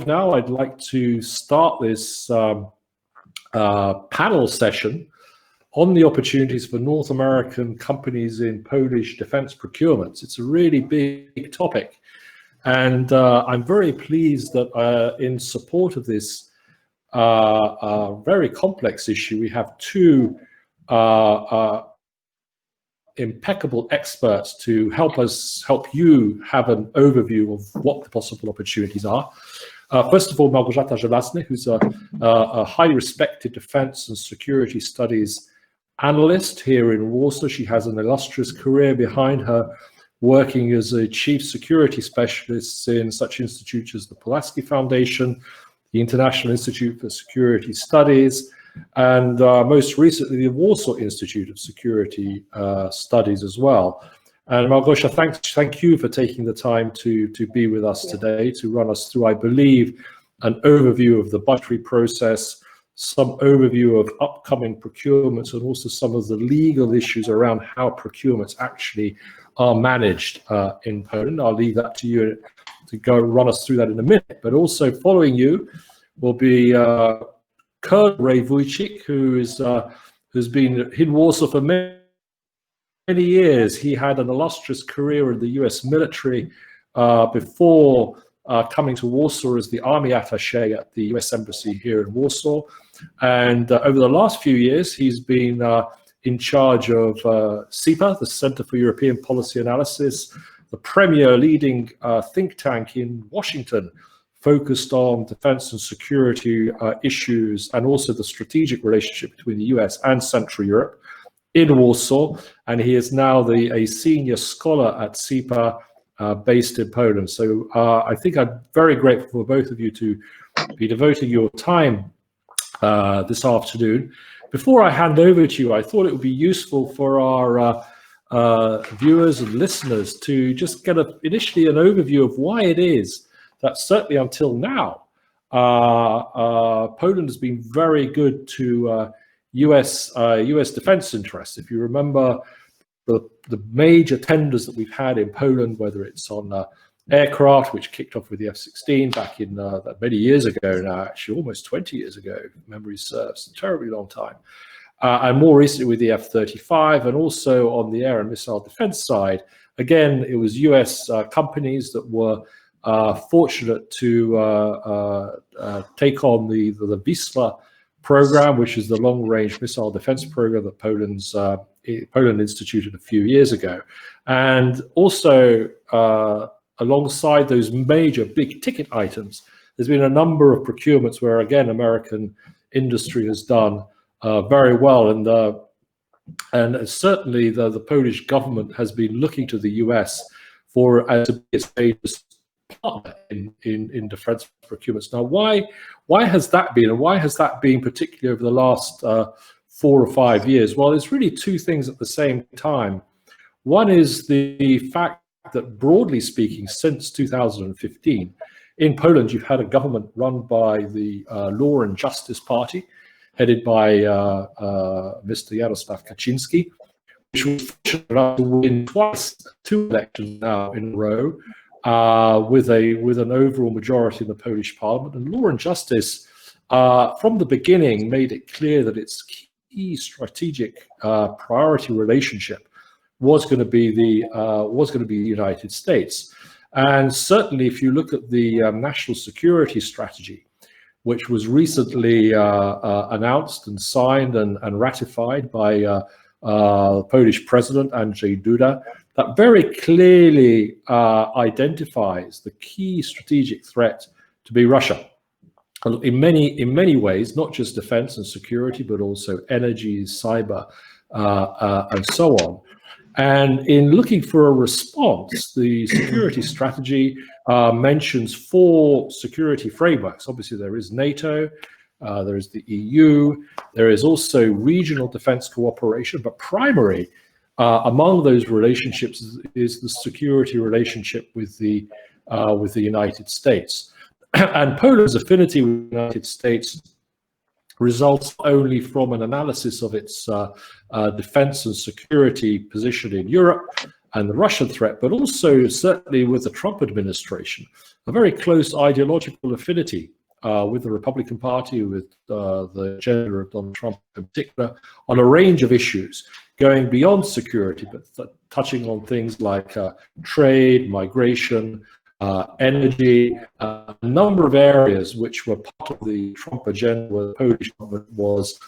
now I'd like to start this panel session on the opportunities for North American companies in Polish defense procurements. It's a really big topic, and I'm very pleased that in support of this very complex issue, we have two impeccable experts to help you have an overview of what the possible opportunities are. First of all, Małgorzata Żelazny, who's a highly respected defense and security studies analyst here in Warsaw. She has an illustrious career behind her, working as a chief security specialist in such institutes as the Pulaski Foundation, the International Institute for Security Studies, and most recently the Warsaw Institute of Security Studies as well. And Małgorzata, thank you for taking the time to be with us today, to run us through, I believe, an overview of the budgetary process, some overview of upcoming procurements, and also some of the legal issues around how procurements actually are managed in Poland. I'll leave that to you to go run us through that in a minute. But also following you will be Wojcik, who's been in Warsaw for many years. He had an illustrious career in the US military before coming to Warsaw as the Army Attaché at the US Embassy here in Warsaw. And over the last few years, he's been in charge of CEPA, the Center for European Policy Analysis, the premier leading think tank in Washington, focused on defense and security issues, and also the strategic relationship between the US and Central Europe in Warsaw. And he is now a senior scholar at CEPA based in Poland. So I think I'm very grateful for both of you to be devoting your time this afternoon. Before I hand over to you, I thought it would be useful for our viewers and listeners to just get initially an overview of why it is that certainly until now, Poland has been very good to US defense interests. If you remember the major tenders that we've had in Poland, whether it's on aircraft, which kicked off with the F-16 back in many years ago now, actually almost 20 years ago, if memory serves, a terribly long time. And more recently with the F-35, and also on the air and missile defense side, again, it was US companies that were fortunate to take on the Wisla program, which is the long-range missile defense program that Poland instituted a few years ago. And also, alongside those major big-ticket items, there's been a number of procurements where, again, American industry has done very well. And certainly the Polish government has been looking to the US to be its major partner in defense procurements. Now, why has that been, and why has that been particularly over the last 4 or 5 years? Well, it's really two things at the same time. One is the fact that, broadly speaking, since 2015, in Poland, you've had a government run by the Law and Justice Party, headed by Mr. Jarosław Kaczyński, which was fortunate enough to win twice, 2 elections now in a row, with an overall majority in the Polish parliament. And Law and Justice, from the beginning, made it clear that its key strategic priority relationship was going to be the United States. And certainly, if you look at the national security strategy, which was recently announced and signed and ratified by the Polish president Andrzej Duda, that very clearly identifies the key strategic threat to be Russia. In many ways, not just defense and security, but also energy, cyber, and so on. And in looking for a response, the security strategy mentions 4 security frameworks. Obviously, there is NATO, there is the EU, there is also regional defense cooperation, but primary among those relationships is the security relationship with the United States. And Poland's affinity with the United States results only from an analysis of its defense and security position in Europe, and the Russian threat, but also certainly with the Trump administration, a very close ideological affinity with the Republican Party, with the agenda of Donald Trump in particular, on a range of issues, going beyond security, but touching on things like trade, migration, energy, a number of areas which were part of the Trump agenda where the Polish government was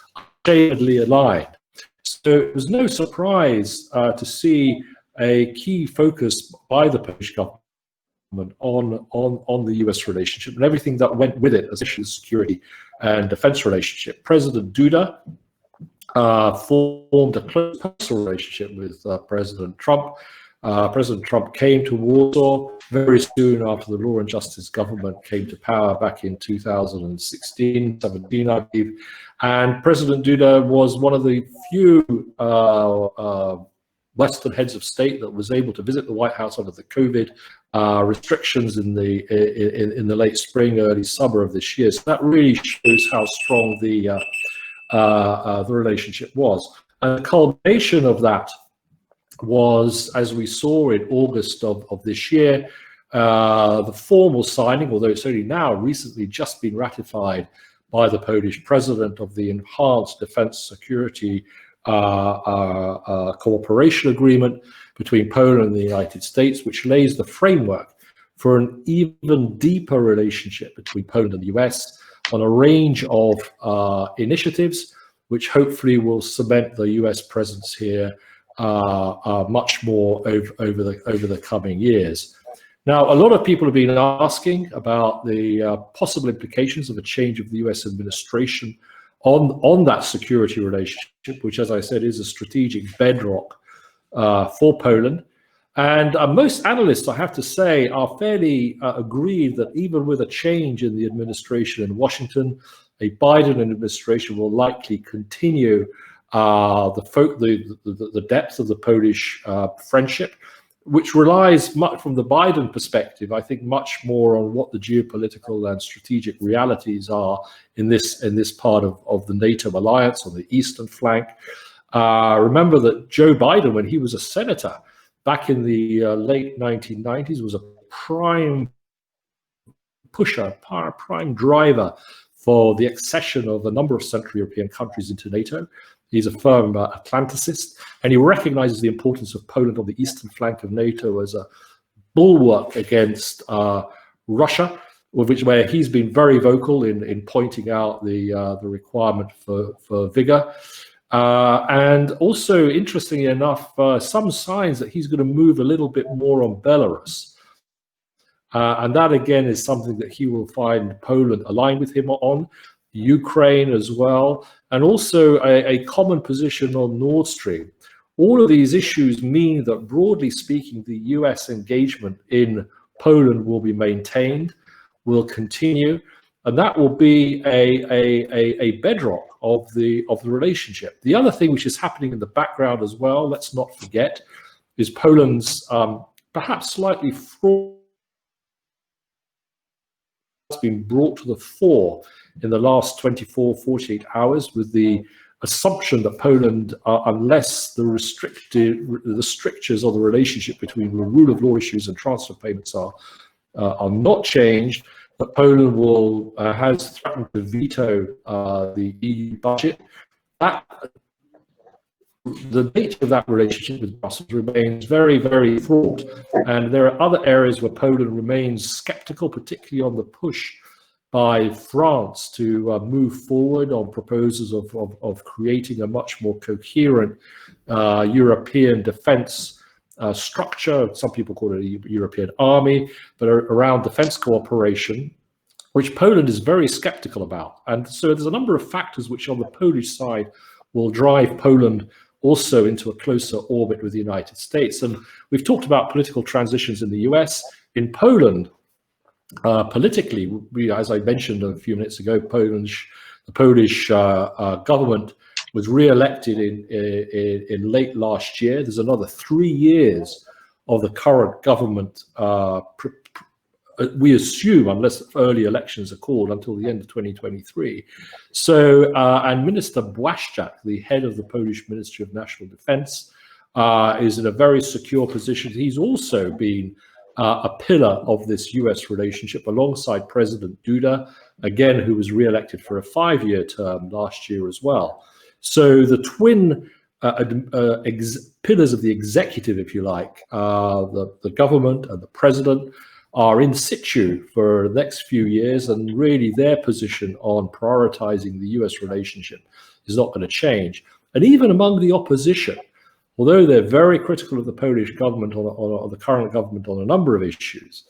unashamedly aligned. So it was no surprise to see a key focus by the Polish government on the US relationship and everything that went with it, especially the security and defense relationship. President Duda formed a close personal relationship with President Trump. President Trump came to Warsaw very soon after the Law and Justice government came to power back in 2016, 17, I believe. And President Duda was one of the few Western heads of state that was able to visit the White House under the COVID restrictions in the late spring, early summer of this year. So that really shows how strong the relationship was. And the culmination of that was, as we saw in August of this year, the formal signing, although it's only now recently just been ratified by the Polish president, of the Enhanced Defense Security Cooperation Agreement between Poland and the United States, which lays the framework for an even deeper relationship between Poland and the US on a range of initiatives, which hopefully will cement the US presence here much more over the coming years. Now, a lot of people have been asking about the possible implications of a change of the US administration on that security relationship, which, as I said, is a strategic bedrock for Poland. And most analysts, I have to say, are fairly agreed that even with a change in the administration in Washington, a Biden administration will likely continue the depth of the Polish friendship, which relies much, from the Biden perspective, I think much more on what the geopolitical and strategic realities are in this part of the NATO alliance on the eastern flank. Remember that Joe Biden, when he was a senator back in the late 1990s, was a prime pusher, prime driver for the accession of a number of Central European countries into NATO. He's a firm Atlanticist, and he recognizes the importance of Poland on the eastern flank of NATO as a bulwark against Russia, where he's been very vocal in pointing out the requirement for vigor. And also, interestingly enough, some signs that he's going to move a little bit more on Belarus. And that, again, is something that he will find Poland aligned with him on. Ukraine as well, and also a common position on Nord Stream. All of these issues mean that, broadly speaking, the US engagement in Poland will be maintained, will continue, and that will be a bedrock of the relationship. The other thing which is happening in the background as well, let's not forget, is Poland's perhaps slightly fraud has been brought to the fore in the last 24, 48 hours, with the assumption that Poland, unless the strictures of the relationship between the rule of law issues and transfer payments are not changed, that Poland has threatened to veto the EU budget. The nature of that relationship with Brussels remains very, very fraught, and there are other areas where Poland remains skeptical, particularly on the push by France to move forward on proposals of creating a much more coherent European defense structure. Some people call it a European army, but around defense cooperation, which Poland is very skeptical about. And so there's a number of factors which on the Polish side will drive Poland also into a closer orbit with the United States. And we've talked about political transitions in the US. In Poland, politically, as I mentioned a few minutes ago, the Polish government was re-elected in late last year. There's another 3 years of the current government, we assume, unless early elections are called, until the end of 2023. So, and Minister Błaszczak, the head of the Polish Ministry of National Defense, is in a very secure position. He's also been a pillar of this US relationship alongside President Duda, again, who was re-elected for a 5-year term last year as well. So the twin pillars of the executive, if you like, the government and the president, are in situ for the next few years, and really their position on prioritizing the US relationship is not going to change. And even among the opposition, although they're very critical of the Polish government or the current government on a number of issues,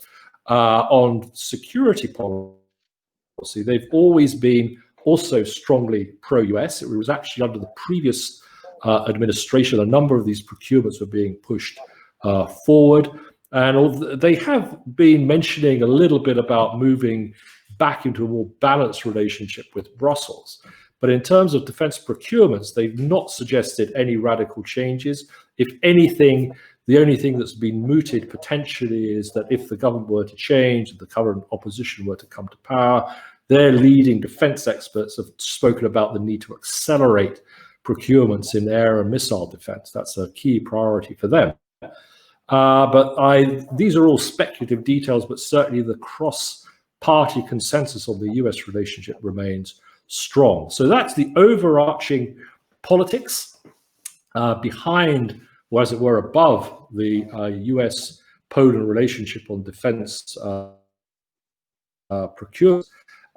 on security policy, they've always been also strongly pro-US. It was actually under the previous administration, a number of these procurements were being pushed forward. And they have been mentioning a little bit about moving back into a more balanced relationship with Brussels. But in terms of defense procurements, they've not suggested any radical changes. If anything, the only thing that's been mooted potentially is that if the government were to change, the current opposition were to come to power, their leading defense experts have spoken about the need to accelerate procurements in air and missile defense. That's a key priority for them. But these are all speculative details, but certainly the cross-party consensus on the US relationship remains strong. So that's the overarching politics behind, or as it were, above the US-Poland relationship on defense procurement.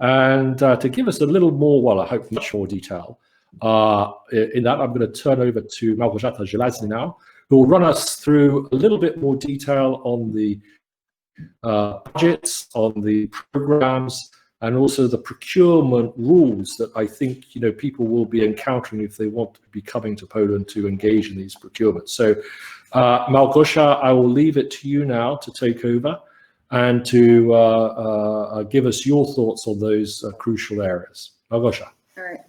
And to give us a little more, well, I hope much more detail in that, I'm going to turn over to Małgorzata Żelazny now, who will run us through a little bit more detail on the budgets, on the programs, and also the procurement rules that I think people will be encountering if they want to be coming to Poland to engage in these procurements. So, Małgorzata, I will leave it to you now to take over and to give us your thoughts on those crucial areas. Małgorzata. All right.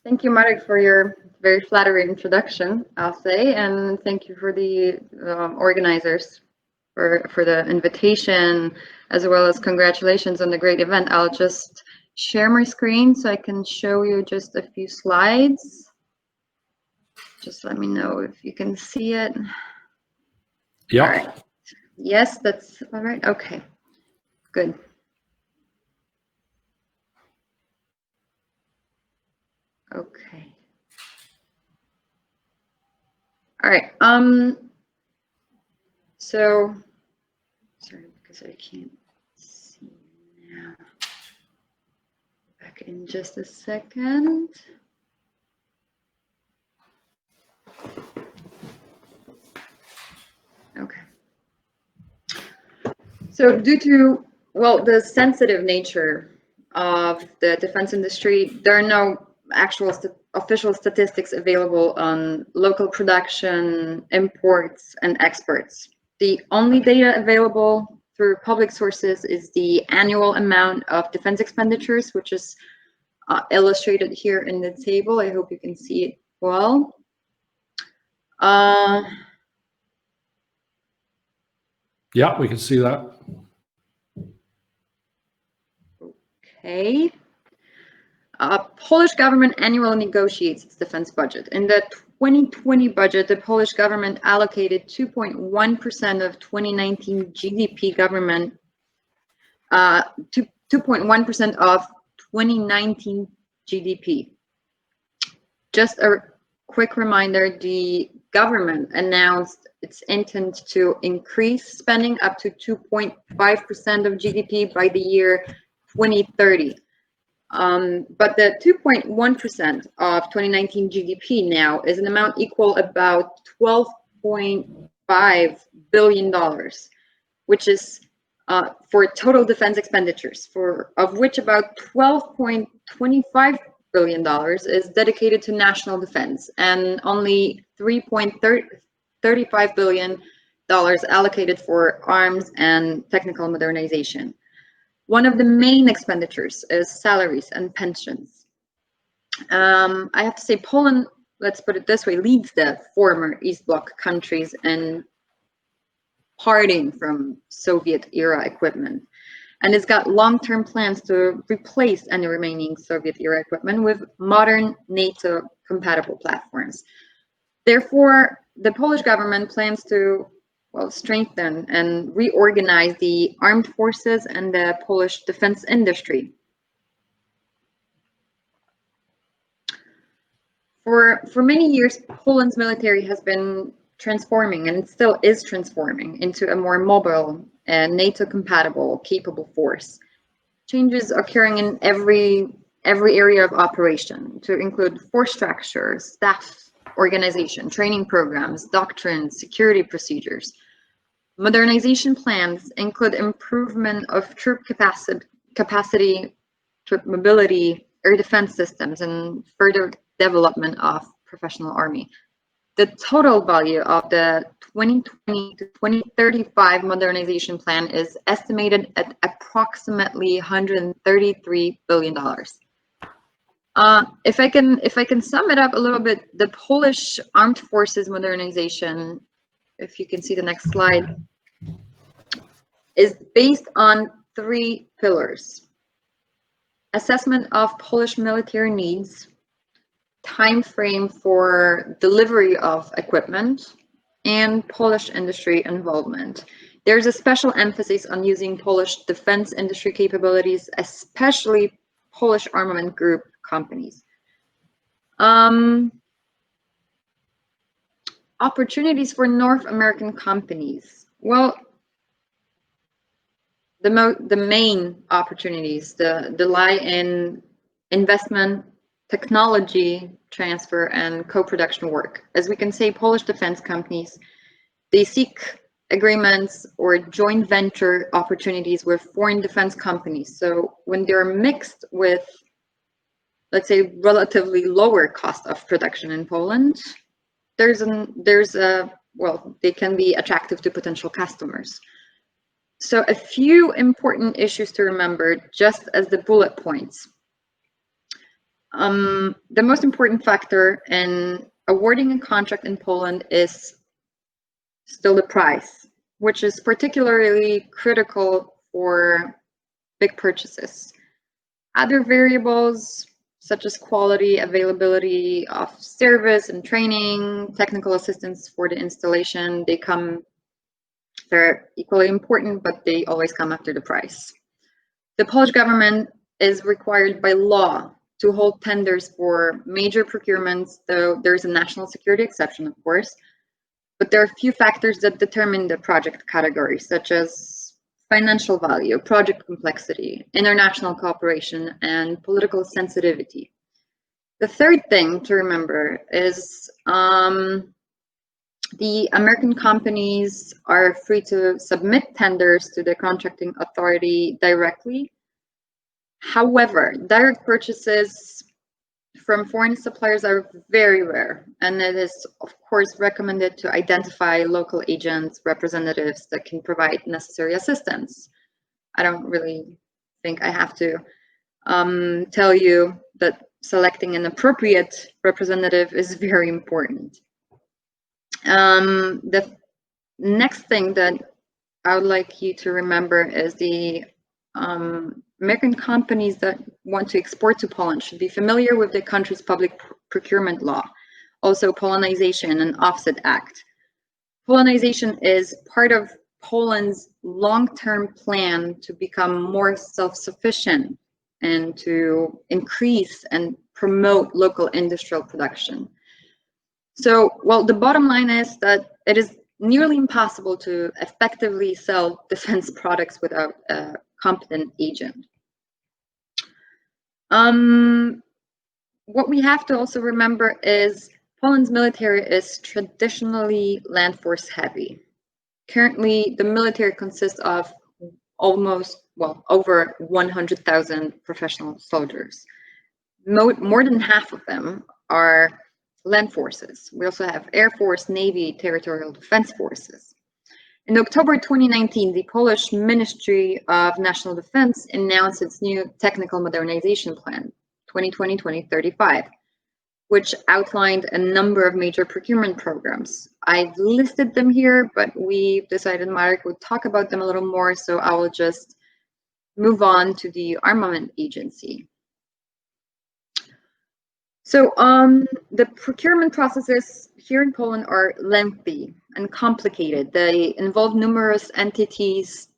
Thank you, Marek, for your very flattering introduction, I'll say, and thank you for the organizers for the invitation, as well as congratulations on the great event. I'll just share my screen so I can show you just a few slides. Just let me know if you can see it. Yeah. All right. Yes, that's all right. Okay, good. Okay. All right. So, sorry, because I can't see now. Back in just a second. Okay. So due to, well, the sensitive nature of the defense industry, there are no actual official statistics available on local production, imports, and exports. The only data available through public sources is the annual amount of defense expenditures, which is illustrated here in the table. I hope you can see it well. Yeah, we can see that. Okay. Polish government annually negotiates its defense budget. In the 2020 budget, the Polish government allocated 2.1% of 2019 GDP government, 2.1% of 2019 GDP. Just a quick reminder, the government announced its intent to increase spending up to 2.5% of GDP by the year 2030. But the 2.1% of 2019 GDP now is an amount equal about $12.5 billion, which is for total defense expenditures, of which about $12.25 billion is dedicated to national defense, and only $3.35 billion allocated for arms and technical modernization. One of the main expenditures is salaries and pensions. I have to say Poland, let's put it this way, leads the former East Bloc countries in parting from Soviet-era equipment, and it's got long-term plans to replace any remaining Soviet-era equipment with modern NATO-compatible platforms. Therefore, the Polish government plans to, well, strengthen and reorganize the armed forces and the Polish defense industry. For many years, Poland's military has been transforming, and it still is transforming, into a more mobile and NATO-compatible, capable force. Changes occurring in every area of operation, to include force structure, staff organization, training programs, doctrines, security procedures. Modernization plans include improvement of troop capacity, troop mobility, air defense systems, and further development of professional army. The total value of the 2020 to 2035 modernization plan is estimated at approximately $133 billion. If I can sum it up a little bit, the Polish armed forces modernization, if you can see the next slide, is based on 3 pillars: assessment of Polish military needs, time frame for delivery of equipment, and Polish industry involvement. There's a special emphasis on using Polish defense industry capabilities, especially Polish armament group companies. Opportunities for North American companies. Well, the main opportunities lie in investment, technology transfer, and co-production work. As we can say, Polish defense companies, they seek agreements or joint venture opportunities with foreign defense companies. So when they're mixed with, let's say, relatively lower cost of production in Poland, well, they can be attractive to potential customers. So a few important issues to remember, just as the bullet points. The most important factor in awarding a contract in Poland is still the price, which is particularly critical for big purchases. Other variables, such as quality, availability of service and training, technical assistance for the installation, they're equally important, but they always come after the price. The Polish government is required by law to hold tenders for major procurements, though there's a national security exception, of course. But there are a few factors that determine the project category, such as financial value, project complexity, international cooperation, and political sensitivity. The third thing to remember is the American companies are free to submit tenders to the contracting authority directly. However, direct purchases from foreign suppliers are very rare, and it is, of course, recommended to identify local agents, representatives that can provide necessary assistance. I don't really think I have to tell you that selecting an appropriate representative is very important. The next thing that I would like you to remember is the American companies that want to export to Poland should be familiar with the country's public procurement law, also Polonization and Offset Act. Polonization is part of Poland's long-term plan to become more self-sufficient and to increase and promote local industrial production. So, well, the bottom line is that it is nearly impossible to effectively sell defense products without a competent agent. What we have to also remember is Poland's military is traditionally land force heavy. Currently, the military consists of over 100,000 professional soldiers. More than half of them are land forces. We also have Air Force, Navy, territorial defense forces. In October 2019, the Polish Ministry of National Defense announced its new technical modernization plan, 2020-2035, which outlined a number of major procurement programs. I've listed them here, but we decided Marek would talk about them a little more, so I will just move on to the Armament Agency. So the procurement processes here in Poland are lengthy and complicated. They involve numerous entities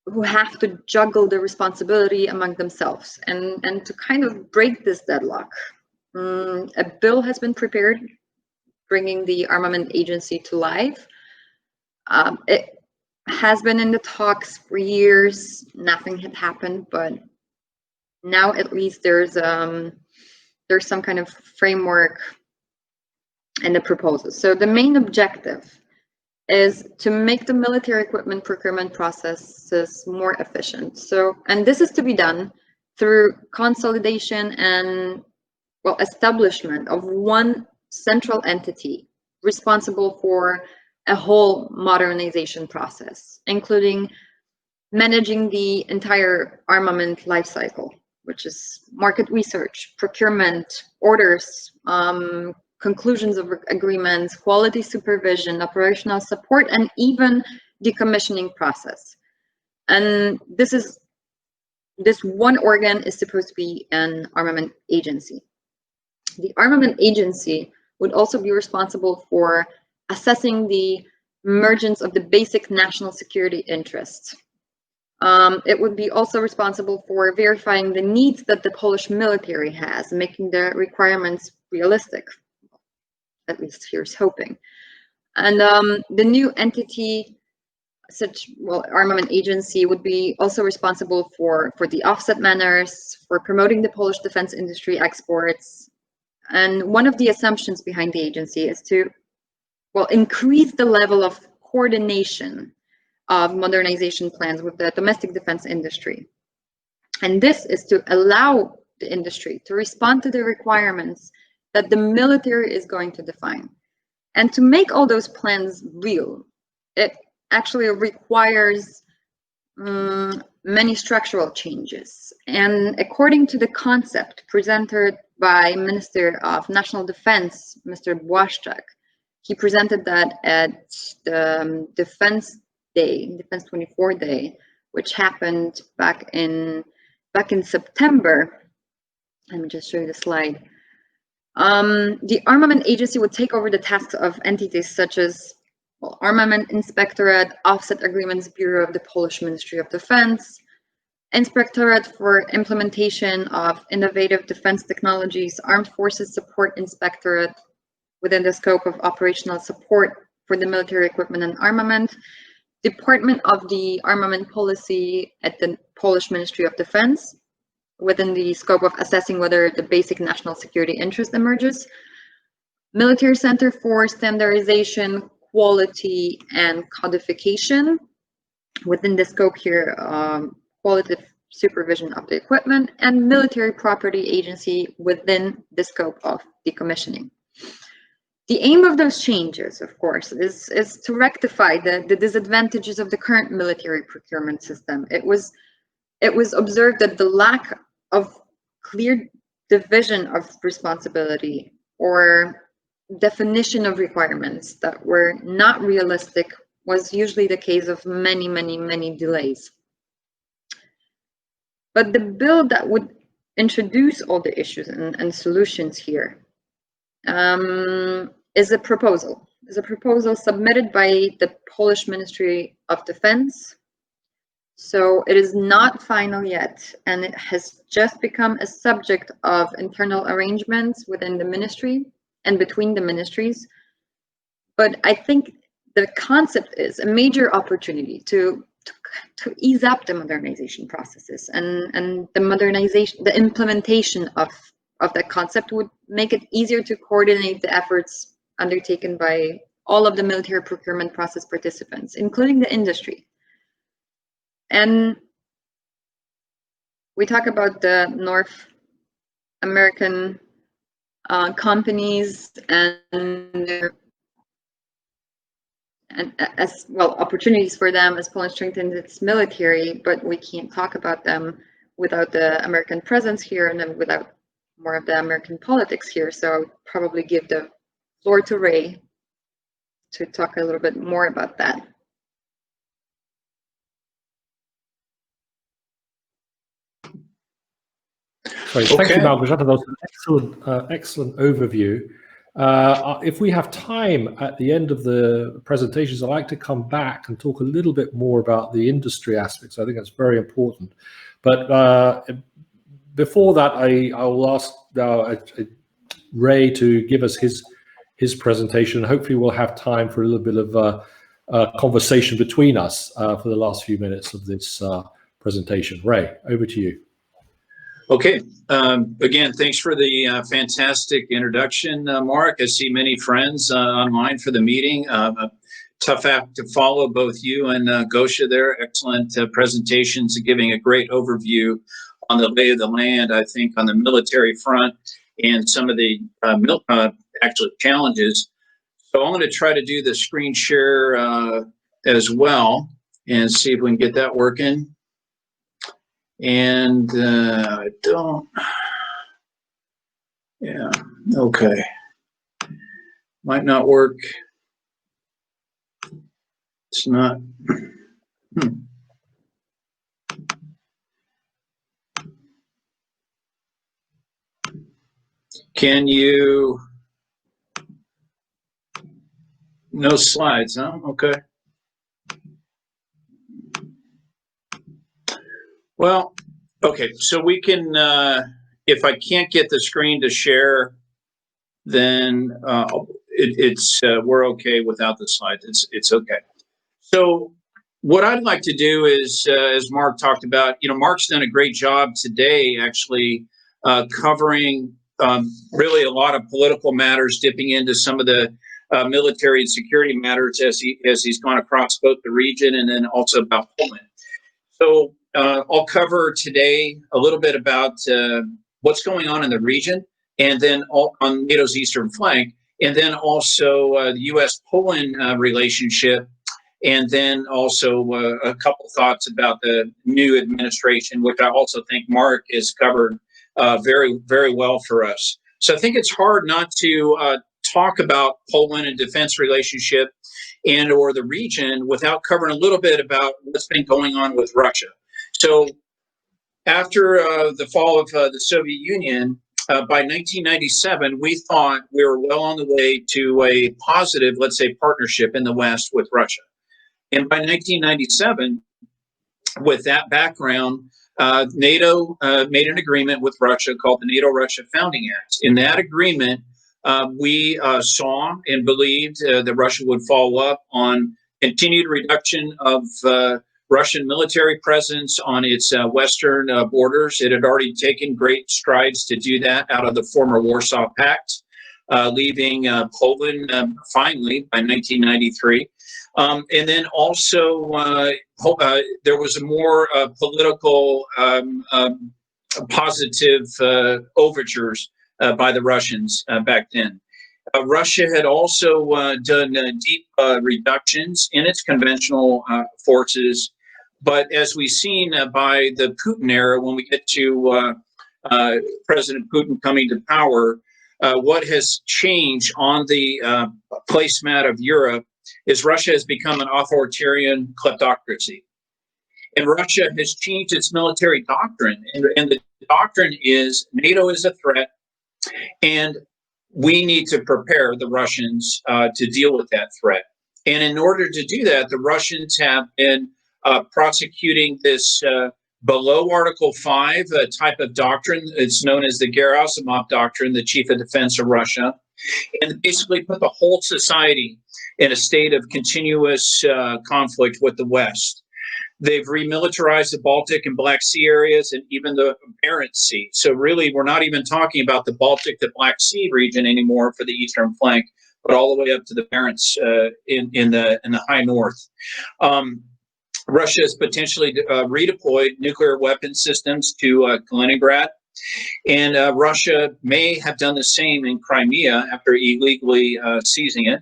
who have to juggle the responsibility among themselves. And to kind of break this deadlock, a bill has been prepared bringing the Armament Agency to life. It has been in the talks for years. Nothing had happened, but now at least there's some kind of framework in the proposal. So the main objective is to make the military equipment procurement processes more efficient. So, and this is to be done through consolidation and, well, establishment of one central entity responsible for a whole modernization process, including managing the entire armament lifecycle, which is market research, procurement, orders, conclusions of agreements, quality supervision, operational support, and even decommissioning process. And this one organ is supposed to be an armament agency. The armament agency would also be responsible for assessing the emergence of the basic national security interests. It would be also responsible for verifying the needs that the Polish military has, making the requirements realistic. At least here's hoping. And the new entity, armament agency, would be also responsible for the offset manners, for promoting the Polish defense industry exports. And one of the assumptions behind the agency is to, well, increase the level of coordination of modernization plans with the domestic defense industry. And this is to allow the industry to respond to the requirements that the military is going to define. And to make all those plans real, it actually requires many structural changes. And according to the concept presented by Minister of National Defense, Mr. Błaszczak, he presented that at the Defense 24 Day, which happened back in September. Let me just show you the slide. The Armament Agency would take over the tasks of entities such as, well, Armament Inspectorate, Offset Agreements Bureau of the Polish Ministry of Defense, Inspectorate for Implementation of Innovative Defense Technologies, Armed Forces Support Inspectorate within the scope of operational support for the military equipment and armament, Department of the Armament Policy at the Polish Ministry of Defense, within the scope of assessing whether the basic national security interest emerges, Military Center for Standardization, Quality, and Codification, within the scope here, qualitative supervision of the equipment, and Military Property Agency within the scope of decommissioning. The aim of those changes, of course, is to rectify the disadvantages of the current military procurement system. It was observed that the lack of clear division of responsibility or definition of requirements that were not realistic was usually the case of many, many, many delays. But the bill that would introduce all the issues and solutions here is a proposal submitted by the Polish Ministry of Defense. So it is not final yet, and it has just become a subject of internal arrangements within the ministry and between the ministries. But I think the concept is a major opportunity to ease up the modernization processes, and the implementation of that concept would make it easier to coordinate the efforts undertaken by all of the military procurement process participants, including the industry. And we talk about the North American companies and as well opportunities for them as Poland strengthens its military, but we can't talk about them without the American presence here and then without more of the American politics here. So I would probably give the floor to Ray to talk a little bit more about that. Great. Thank you, Małgorzata. That was an excellent overview. If we have time at the end of the presentations, I'd like to come back and talk a little bit more about the industry aspects. I think that's very important. But before that, I will ask Ray to give us his presentation. Hopefully, we'll have time for a little bit of conversation between us for the last few minutes of this presentation. Ray, over to you. Okay. Again, thanks for the fantastic introduction, Marek. I see many friends online for the meeting. Tough act to follow, both you and Gosha there. Excellent presentations, giving a great overview on the lay of the land, I think, on the military front and some of the actual challenges. So I'm going to try to do the screen share as well and see if we can get that working. And I don't, yeah, okay. Might not work. It's not. Can you, no slides, huh? Okay. Well, okay, so we can, if I can't get the screen to share, then we're okay without the slides. It's okay. So what I'd like to do is, as Mark talked about, Mark's done a great job today, actually covering really a lot of political matters, dipping into some of the military and security matters as he's gone across both the region and then also about Poland. So I'll cover today a little bit about what's going on in the region, and then on NATO's eastern flank, and then also the U.S.-Poland relationship, and then also a couple thoughts about the new administration, which I also think Mark has covered very, very well for us. So I think it's hard not to talk about Poland and defense relationship and or the region without covering a little bit about what's been going on with Russia. So after the fall of the Soviet Union, by 1997, we thought we were well on the way to a positive, let's say, partnership in the West with Russia. And by 1997, with that background, NATO made an agreement with Russia called the NATO-Russia Founding Act. In that agreement, we saw and believed that Russia would follow up on continued reduction of Russian military presence on its western borders. It had already taken great strides to do that out of the former Warsaw Pact, leaving Poland finally by 1993. And then also there was a more political positive overtures by the Russians back then. Russia had also done deep reductions in its conventional forces, but as we've seen by the Putin era, when we get to President Putin coming to power, what has changed on the placemat of Europe is Russia has become an authoritarian kleptocracy. And Russia has changed its military doctrine. And the doctrine is NATO is a threat, and we need to prepare the Russians to deal with that threat. And in order to do that, the Russians have been prosecuting this below Article 5 type of doctrine. It's known as the Gerasimov Doctrine, the Chief of Defense of Russia, and basically put the whole society in a state of continuous conflict with the West. They've remilitarized the Baltic and Black Sea areas and even the Barents Sea. So really, we're not even talking about the Baltic, the Black Sea region anymore for the eastern flank, but all the way up to the Barents in the high north. Russia has potentially redeployed nuclear weapon systems to Kaliningrad, and Russia may have done the same in Crimea after illegally seizing it.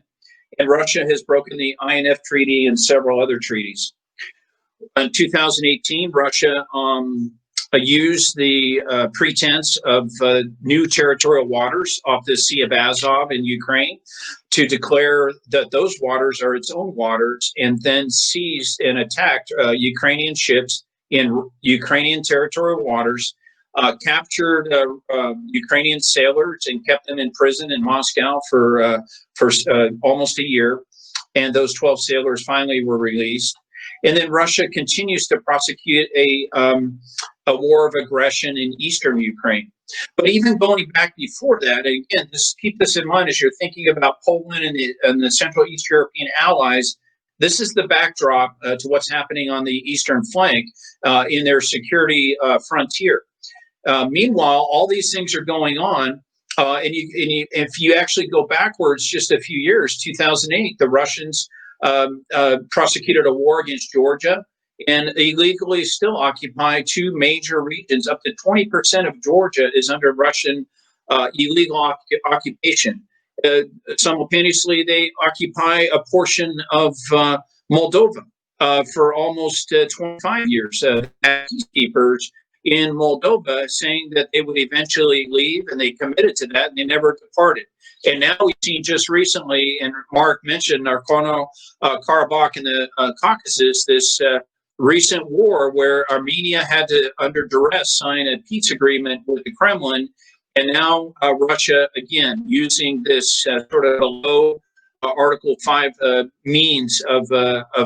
And Russia has broken the INF Treaty and several other treaties. In 2018, Russia used the pretense of new territorial waters off the Sea of Azov in Ukraine to declare that those waters are its own waters, and then seized and attacked Ukrainian ships in Ukrainian territorial waters, captured Ukrainian sailors and kept them in prison in Moscow for almost a year. And those 12 sailors finally were released. And then Russia continues to prosecute a war of aggression in eastern Ukraine. But even going back before that, again, just keep this in mind as you're thinking about Poland and the Central East European allies. This is the backdrop to what's happening on the eastern flank in their security frontier. Meanwhile, all these things are going on. If you actually go backwards just a few years, 2008, the Russians prosecuted a war against Georgia and illegally still occupy two major regions. Up to 20% of Georgia is under Russian illegal occupation. Simultaneously, they occupy a portion of Moldova for almost 25 years. Peacekeepers in Moldova saying that they would eventually leave, and they committed to that, and they never departed. And now we've seen just recently, and Mark mentioned Nagorno-Karabakh in the Caucasus, this recent war where Armenia had to, under duress, sign a peace agreement with the Kremlin. And now Russia, again, using this sort of a low Article 5 means of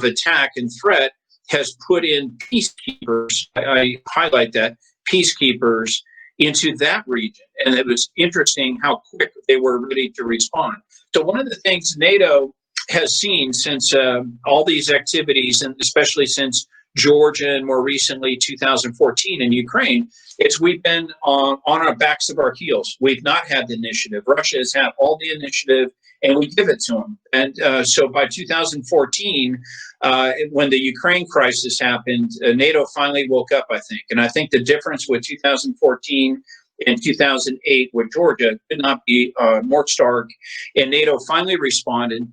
attack and threat, has put in peacekeepers, I highlight that, peacekeepers into that region. And it was interesting how quick they were ready to respond. So one of the things NATO has seen since all these activities, and especially since Georgia and more recently 2014 in Ukraine, is we've been on our backs of our heels. We've not had the initiative. Russia has had all the initiative, and we give it to them. And so by 2014, when the Ukraine crisis happened, NATO finally woke up, I think. And I think the difference with 2014 and 2008 with Georgia could not be more stark. And NATO finally responded.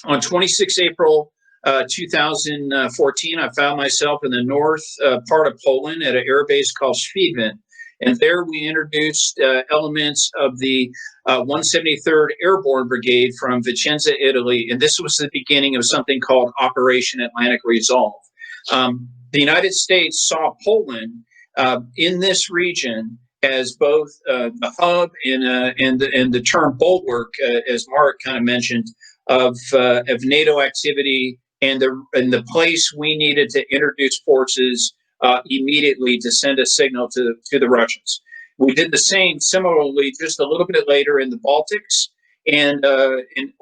On 26 April 2014, I found myself in the north part of Poland at an air base called Świdwin. And there we introduced elements of the 173rd Airborne Brigade from Vicenza, Italy. And this was the beginning of something called Operation Atlantic Resolve. The United States saw Poland in this region as both the hub and the term bulwark, as Marek kind of mentioned, of NATO activity and the place we needed to introduce forces immediately to send a signal to the Russians. We did the same similarly just a little bit later in the Baltics, and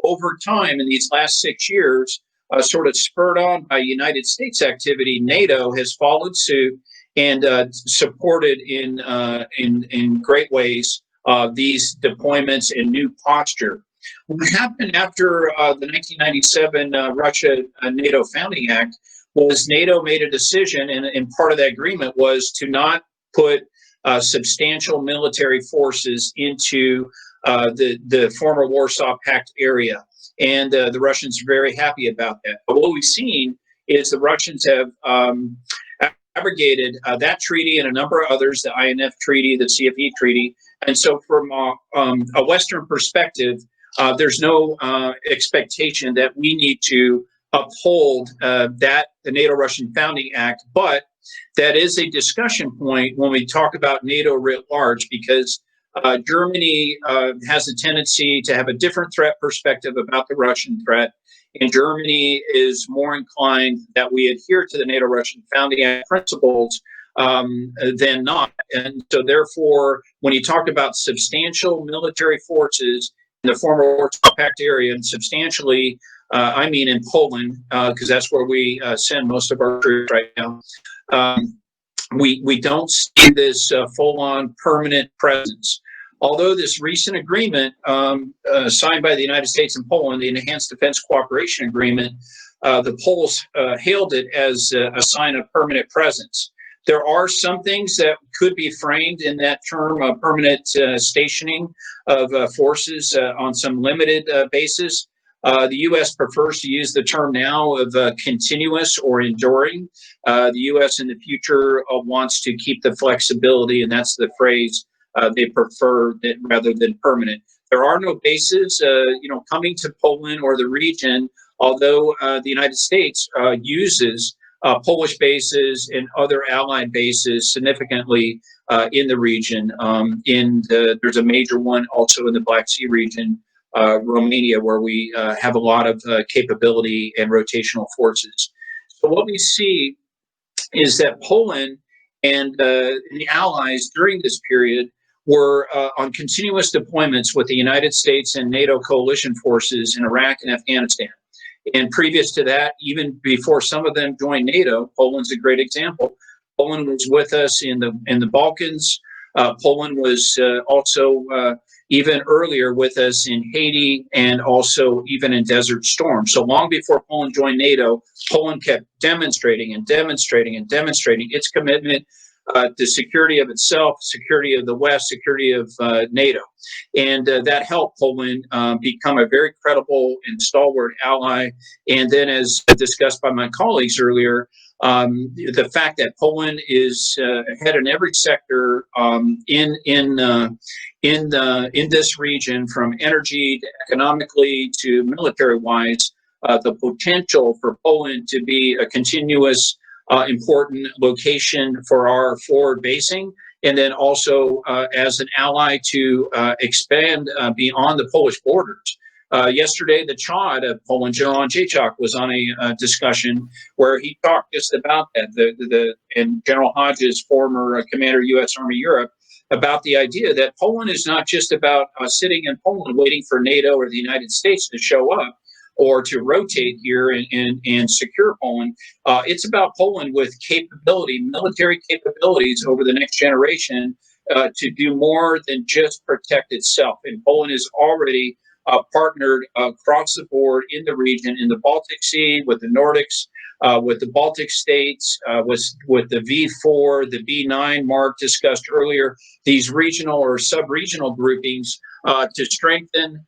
over time in these last 6 years, sort of spurred on by United States activity, NATO has followed suit and supported in great ways these deployments and new posture. What happened after the 1997 Russia-NATO Founding Act was NATO made a decision, and part of that agreement was to not put substantial military forces into the former Warsaw Pact area. And the Russians are very happy about that. But what we've seen is the Russians have abrogated that treaty and a number of others, the INF Treaty, the CFE Treaty. And so from a Western perspective, there's no expectation that we need to uphold the NATO-Russian Founding Act, but that is a discussion point when we talk about NATO writ large, because Germany has a tendency to have a different threat perspective about the Russian threat, and Germany is more inclined that we adhere to the NATO-Russian Founding Act principles than not. And so therefore, when you talk about substantial military forces in the former Warsaw Pact area, and substantially, I mean in Poland, because that's where we send most of our troops right now, we don't see this full-on permanent presence. Although this recent agreement signed by the United States and Poland, the Enhanced Defense Cooperation Agreement, the Poles hailed it as a sign of permanent presence. There are some things that could be framed in that term of permanent stationing of forces on some limited basis. The U.S. prefers to use the term now of continuous or enduring. The U.S. in the future wants to keep the flexibility, and that's the phrase they prefer rather than permanent. There are no bases, coming to Poland or the region, although the United States uses Polish bases and other allied bases significantly in the region. There's a major one also in the Black Sea region, Romania, where we have a lot of capability and rotational forces. So what we see is that Poland and the allies during this period were on continuous deployments with the United States and NATO coalition forces in Iraq and Afghanistan. And previous to that, even before some of them joined NATO, Poland's a great example. Poland was with us in the Balkans. Poland was also even earlier with us in Haiti and also even in Desert Storm. So long before Poland joined NATO, Poland kept demonstrating its commitment to security of itself, security of the West, security of NATO. And that helped Poland become a very credible and stalwart ally. And then, as discussed by my colleagues earlier, the fact that Poland is ahead in every sector in this region, from energy to economically to military-wise, the potential for Poland to be a continuous important location for our forward basing, and then also as an ally to expand beyond the Polish borders. Yesterday, the Chad of Poland, General Wojcik, was on a discussion where he talked just about that. And General Hodges, former commander, U.S. Army Europe, about the idea that Poland is not just about sitting in Poland waiting for NATO or the United States to show up or to rotate here and secure Poland. It's about Poland with capability, military capabilities over the next generation to do more than just protect itself. And Poland is already partnered across the board in the region, in the Baltic Sea, with the Nordics, with the Baltic states, with the V4, the B9 Mark discussed earlier, these regional or sub-regional groupings to strengthen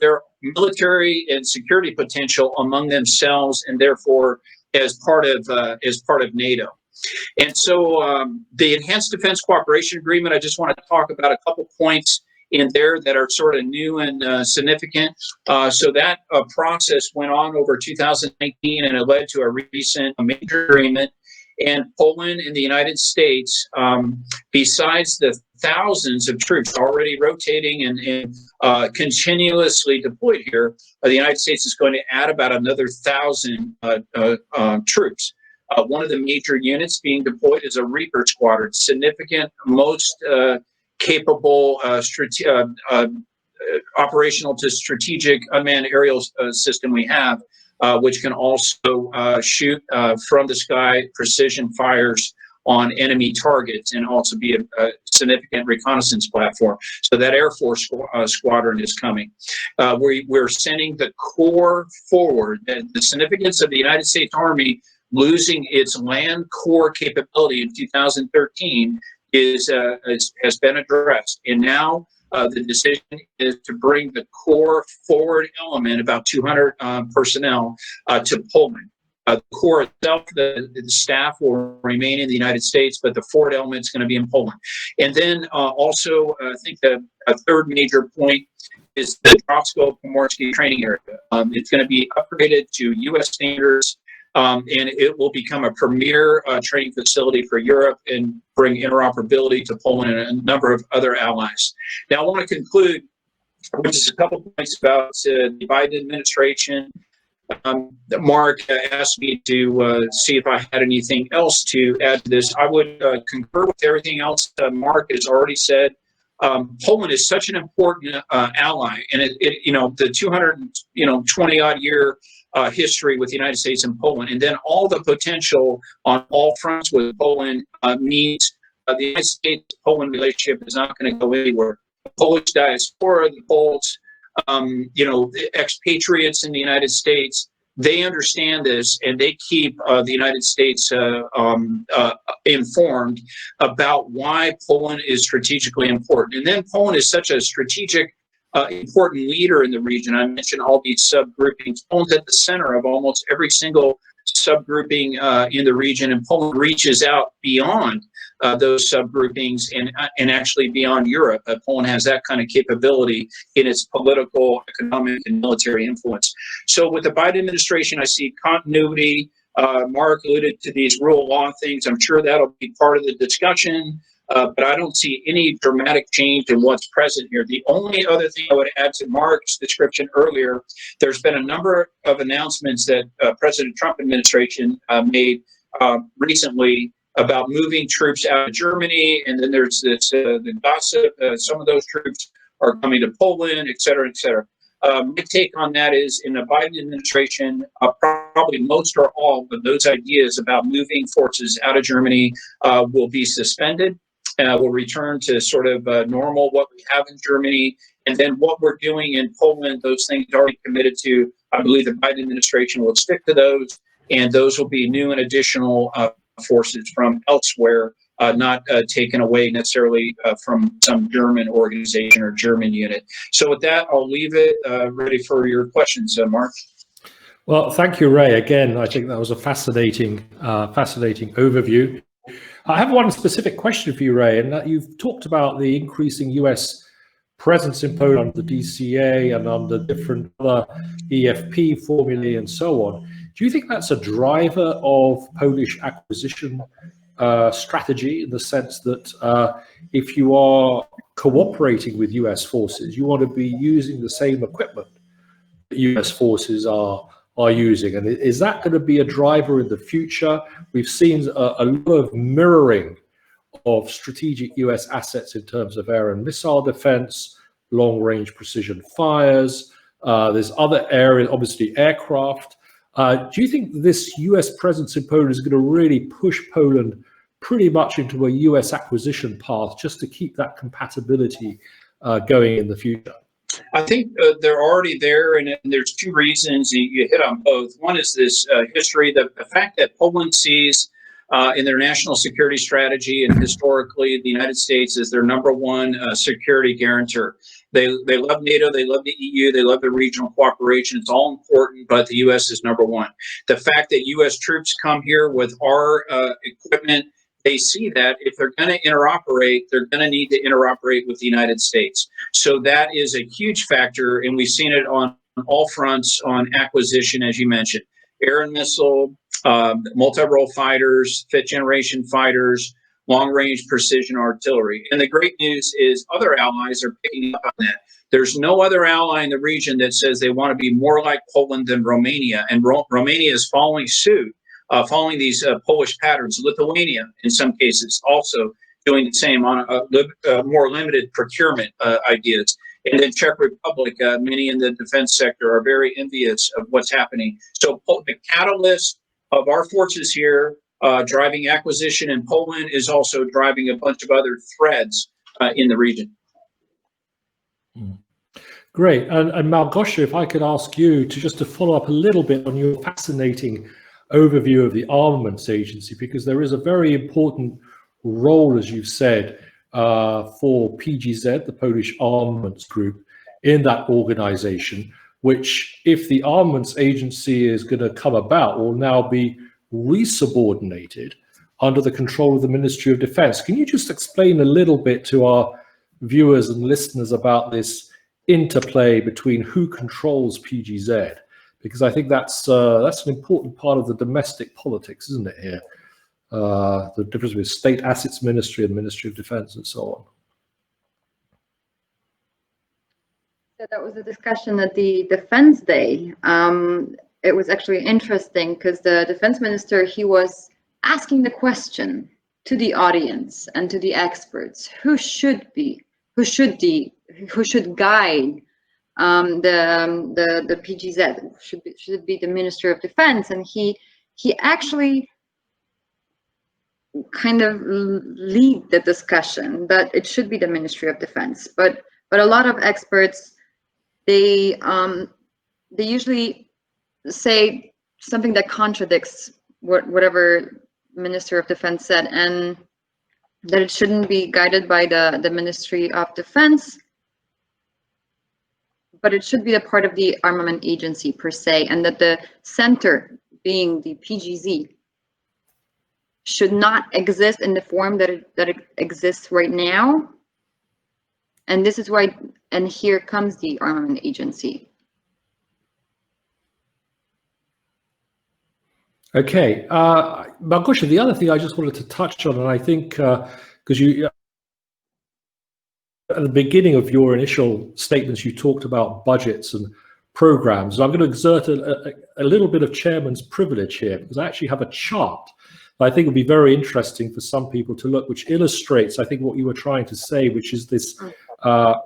their military and security potential among themselves, and therefore as part of NATO. And so the Enhanced Defense Cooperation Agreement, I just want to talk about a couple points in there that are sort of new and significant. So that process went on over 2019, and it led to a recent major agreement. And Poland and the United States, besides the thousands of troops already rotating and continuously deployed here, the United States is going to add about another 1,000 troops. One of the major units being deployed is a Reaper Squadron, significant, most capable operational to strategic unmanned aerial system we have, which can also shoot from the sky precision fires on enemy targets and also be a significant reconnaissance platform. So that Air Force squadron is coming. We're sending the Corps forward. The significance of the United States Army losing its land core capability in 2013 has been addressed. And now the decision is to bring the core forward element, about 200 personnel, to Poland. The core itself, the staff will remain in the United States, but the forward element is going to be in Poland. And then also, I think a third major point is the Drawsko-Pomorski training area. It's going to be upgraded to U.S. standards, and it will become a premier training facility for Europe and bring interoperability to Poland and a number of other allies. Now, I want to conclude with just a couple points about the Biden administration. Mark asked me to see if I had anything else to add to this. I would concur with everything else Mark has already said. Poland is such an important ally, and the 220 odd year history with the United States and Poland, and then all the potential on all fronts with Poland means the United States-Poland relationship is not going to go anywhere. The Polish diaspora, the Poles, expatriates in the United States, they understand this, and they keep the United States informed about why Poland is strategically important. And then Poland is such a strategic, important leader in the region. I mentioned all these subgroupings. Poland's at the center of almost every single subgrouping in the region, and Poland reaches out beyond those subgroupings and actually beyond Europe. Poland has that kind of capability in its political, economic, and military influence. So with the Biden administration, I see continuity. Mark alluded to these rule of law things. I'm sure that'll be part of the discussion. but I don't see any dramatic change in what's present here. The only other thing I would add to Mark's description earlier, there's been a number of announcements that President Trump administration made recently about moving troops out of Germany, and then there's this the gossip, some of those troops are coming to Poland, et cetera, et cetera. My take on that is, in the Biden administration, probably most or all of those ideas about moving forces out of Germany will be suspended. We'll return to sort of normal, what we have in Germany. And then what we're doing in Poland, those things already committed to, I believe the Biden administration will stick to those. And those will be new and additional forces from elsewhere, not taken away necessarily from some German organization or German unit. So with that, I'll leave it ready for your questions, Mark. Well, thank you, Ray. Again, I think that was a fascinating overview. I have one specific question for you, Ray, and that you've talked about the increasing US presence in Poland under the DCA and under different other EFP formulae and so on. Do you think that's a driver of Polish acquisition strategy, in the sense that if you are cooperating with US forces, you want to be using the same equipment that US forces are using? And is that going to be a driver in the future? We've seen a lot of mirroring of strategic US assets in terms of air and missile defense, long-range precision fires. There's other areas, obviously aircraft. Do you think this US presence in Poland is going to really push Poland pretty much into a US acquisition path, just to keep that compatibility going in the future? I think they're already there, and there's two reasons. You hit on both. One is this history, the fact that Poland sees in their national security strategy, and historically the United States is their number one security guarantor. They love NATO, they love the EU, they love the regional cooperation. It's all important, but the US is number one. The fact that US troops come here with our equipment, they see that if they're going to interoperate, they're going to need to interoperate with the United States. So that is a huge factor, and we've seen it on all fronts on acquisition, as you mentioned. Air and missile, multi-role fighters, fifth-generation fighters, long-range precision artillery. And the great news is other allies are picking up on that. There's no other ally in the region that says they want to be more like Poland than Romania, and Romania is following suit. Following these Polish patterns. Lithuania, in some cases, also doing the same on more limited procurement ideas. And then Czech Republic, many in the defense sector are very envious of what's happening. So the catalyst of our forces here driving acquisition in Poland is also driving a bunch of other threads in the region. Great. And Małgorzata, if I could ask you to follow up a little bit on your fascinating overview of the Armaments Agency, because there is a very important role, as you've said, for PGZ, the Polish Armaments Group, in that organization, which, if the Armaments Agency is going to come about, will now be resubordinated under the control of the Ministry of Defense. Can you just explain a little bit to our viewers and listeners about this interplay between who controls PGZ? Because I think that's an important part of the domestic politics, isn't it, here? The difference between State Assets Ministry and Ministry of Defense and so on. So that was a discussion at the Defense Day. It was actually interesting because the Defense Minister, he was asking the question to the audience and to the experts, who should guide the PGZ? Should it be the Minister of Defense? And he actually kind of lead the discussion that it should be the Ministry of Defense. But a lot of experts, they usually say something that contradicts whatever Minister of Defense said, and that it shouldn't be guided by the Ministry of Defense, but it should be a part of the Armament Agency per se, and that the center, being the PGZ, should not exist in the form that it exists right now. And this is why, and here comes the Armament Agency. Okay, Małgorzata, the other thing I just wanted to touch on, and I think because at the beginning of your initial statements, you talked about budgets and programs. I'm going to exert a little bit of chairman's privilege here, because I actually have a chart that I think would be very interesting for some people to look, which illustrates, I think, what you were trying to say, which is this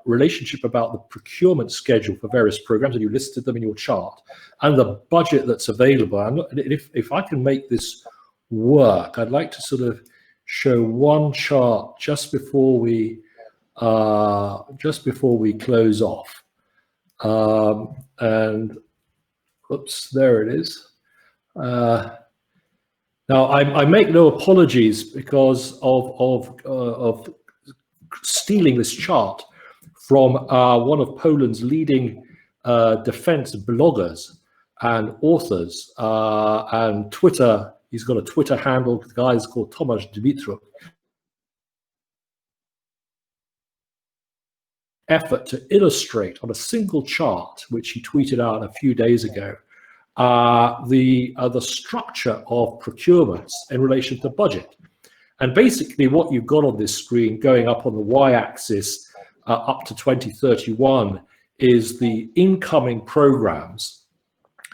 relationship about the procurement schedule for various programs, and you listed them in your chart, and the budget that's available. If I can make this work, I'd like to sort of show one chart just before we close off. And oops, there it is. Now I make no apologies because of stealing this chart from one of Poland's leading defense bloggers and authors and Twitter. He's got a Twitter handle. The guy is called Tomasz Dimitruk. Effort to illustrate on a single chart, which he tweeted out a few days ago, the structure of procurements in relation to budget. And basically what you've got on this screen going up on the y-axis up to 2031 is the incoming programs,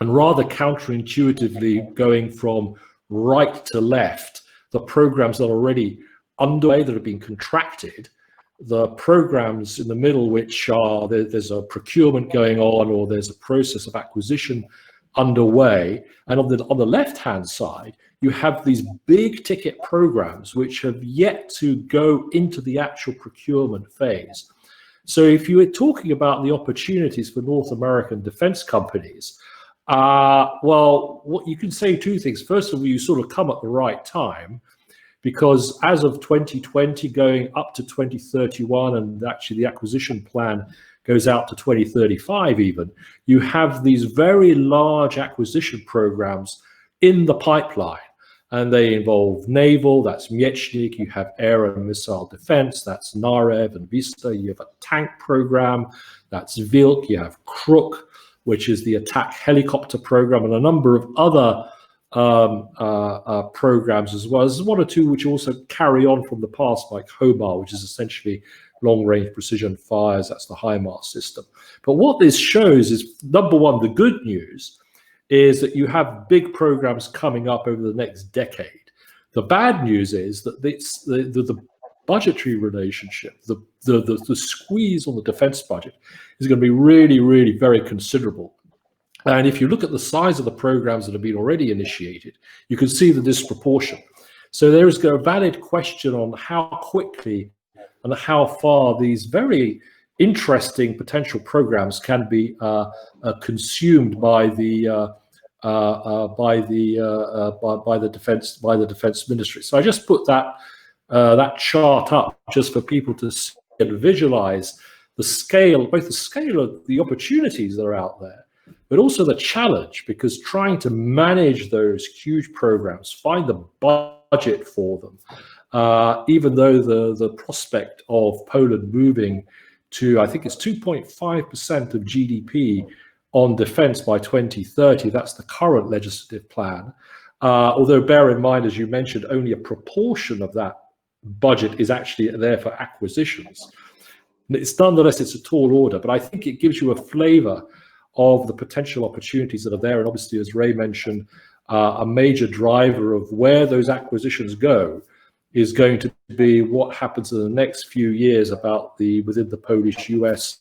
and rather counterintuitively going from right to left, the programs that are already underway, that have been contracted, the programs in the middle, which are there's a procurement going on, or there's a process of acquisition underway, and on the left-hand side, you have these big ticket programs which have yet to go into the actual procurement phase. So if you were talking about the opportunities for North American defense companies, well, what you can say two things. First of all, you sort of come at the right time, because as of 2020 going up to 2031, and actually the acquisition plan goes out to 2035 even, you have these very large acquisition programs in the pipeline, and they involve naval, that's Miecznik, you have air and missile defense, that's Narew and Vista, you have a tank program, that's Wilk, you have Kruk, which is the attack helicopter program, and a number of other programs as well. There's one or two which also carry on from the past, like HOMAR, which is essentially long-range precision fires, that's the HIMARS system. But what this shows is, number one, the good news is that you have big programs coming up over the next decade. The bad news is that it's the budgetary relationship, the squeeze on the defense budget is going to be really, really very considerable. And if you look at the size of the programs that have been already initiated, you can see the disproportion. So there is a valid question on how quickly and how far these very interesting potential programs can be consumed by the defense ministry. So I just put that chart up just for people to see and visualize the scale, both the scale of the opportunities that are out there, but also the challenge, because trying to manage those huge programs, find the budget for them, even though the prospect of Poland moving to, I think it's 2.5% of GDP on defense by 2030, that's the current legislative plan. Although bear in mind, as you mentioned, only a proportion of that budget is actually there for acquisitions. It's nonetheless, it's a tall order, but I think it gives you a flavor of the potential opportunities that are there. And obviously, as Ray mentioned, a major driver of where those acquisitions go is going to be what happens in the next few years about within the Polish-US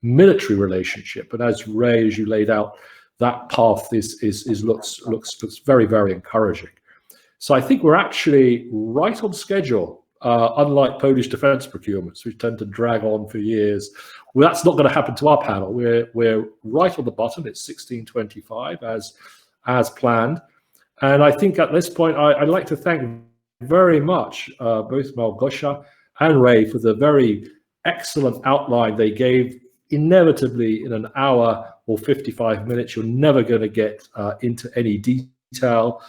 military relationship. And as Ray, as you laid out, that path looks very, very encouraging. So I think we're actually right on schedule, unlike Polish defense procurements, which tend to drag on for years. Well, that's not going to happen to our panel. We're right on the button. It's 16:25 as planned. And I think at this point, I'd like to thank very much both Małgorzata and Ray for the very excellent outline they gave. Inevitably, in an hour or 55 minutes, you're never going to get into any detail,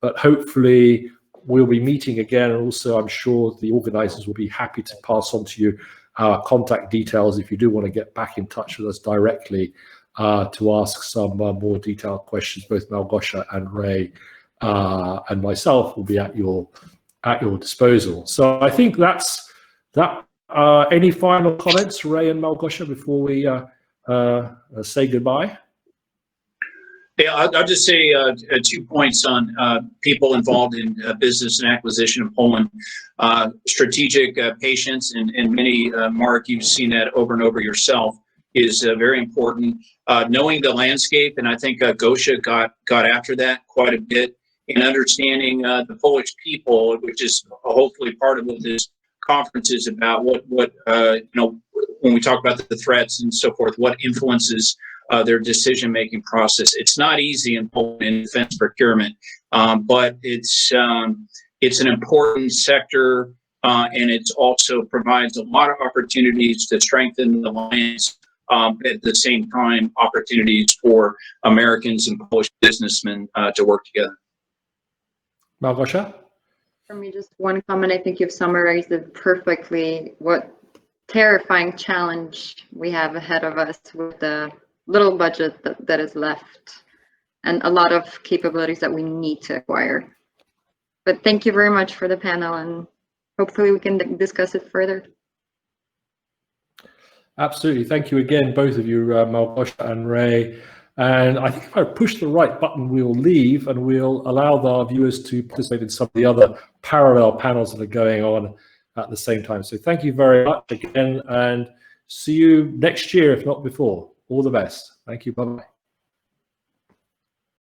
but hopefully we'll be meeting again. And also, I'm sure the organizers will be happy to pass on to you our contact details if you do want to get back in touch with us directly to ask some more detailed questions. Both Małgorzata and Ray and myself will be at your disposal. So I think that Any final comments, Ray and Małgorzata, before we say goodbye? Yeah, I'll just say 2 points on people involved in business and acquisition in Poland. Strategic patience, and many, Mark, you've seen that over and over yourself, is very important. Knowing the landscape, and I think Gosia got after that quite a bit, in understanding the Polish people, which is hopefully part of what this conference is about. What when we talk about the threats and so forth, what influences their decision-making process. It's not easy in Poland in defense procurement, but it's an important sector, and it also provides a lot of opportunities to strengthen the alliance. At the same time, opportunities for Americans and Polish businessmen to work together. Małgorzata? For me, just one comment. I think you've summarized it perfectly. What terrifying challenge we have ahead of us with the little budget that is left, and a lot of capabilities that we need to acquire. But thank you very much for the panel, and hopefully we can discuss it further. Absolutely. Thank you again, both of you, Małgorzata and Ray. And I think if I push the right button, we'll leave and we'll allow our viewers to participate in some of the other parallel panels that are going on at the same time. So thank you very much again, and see you next year, if not before. All the best. Thank you. Bye-bye.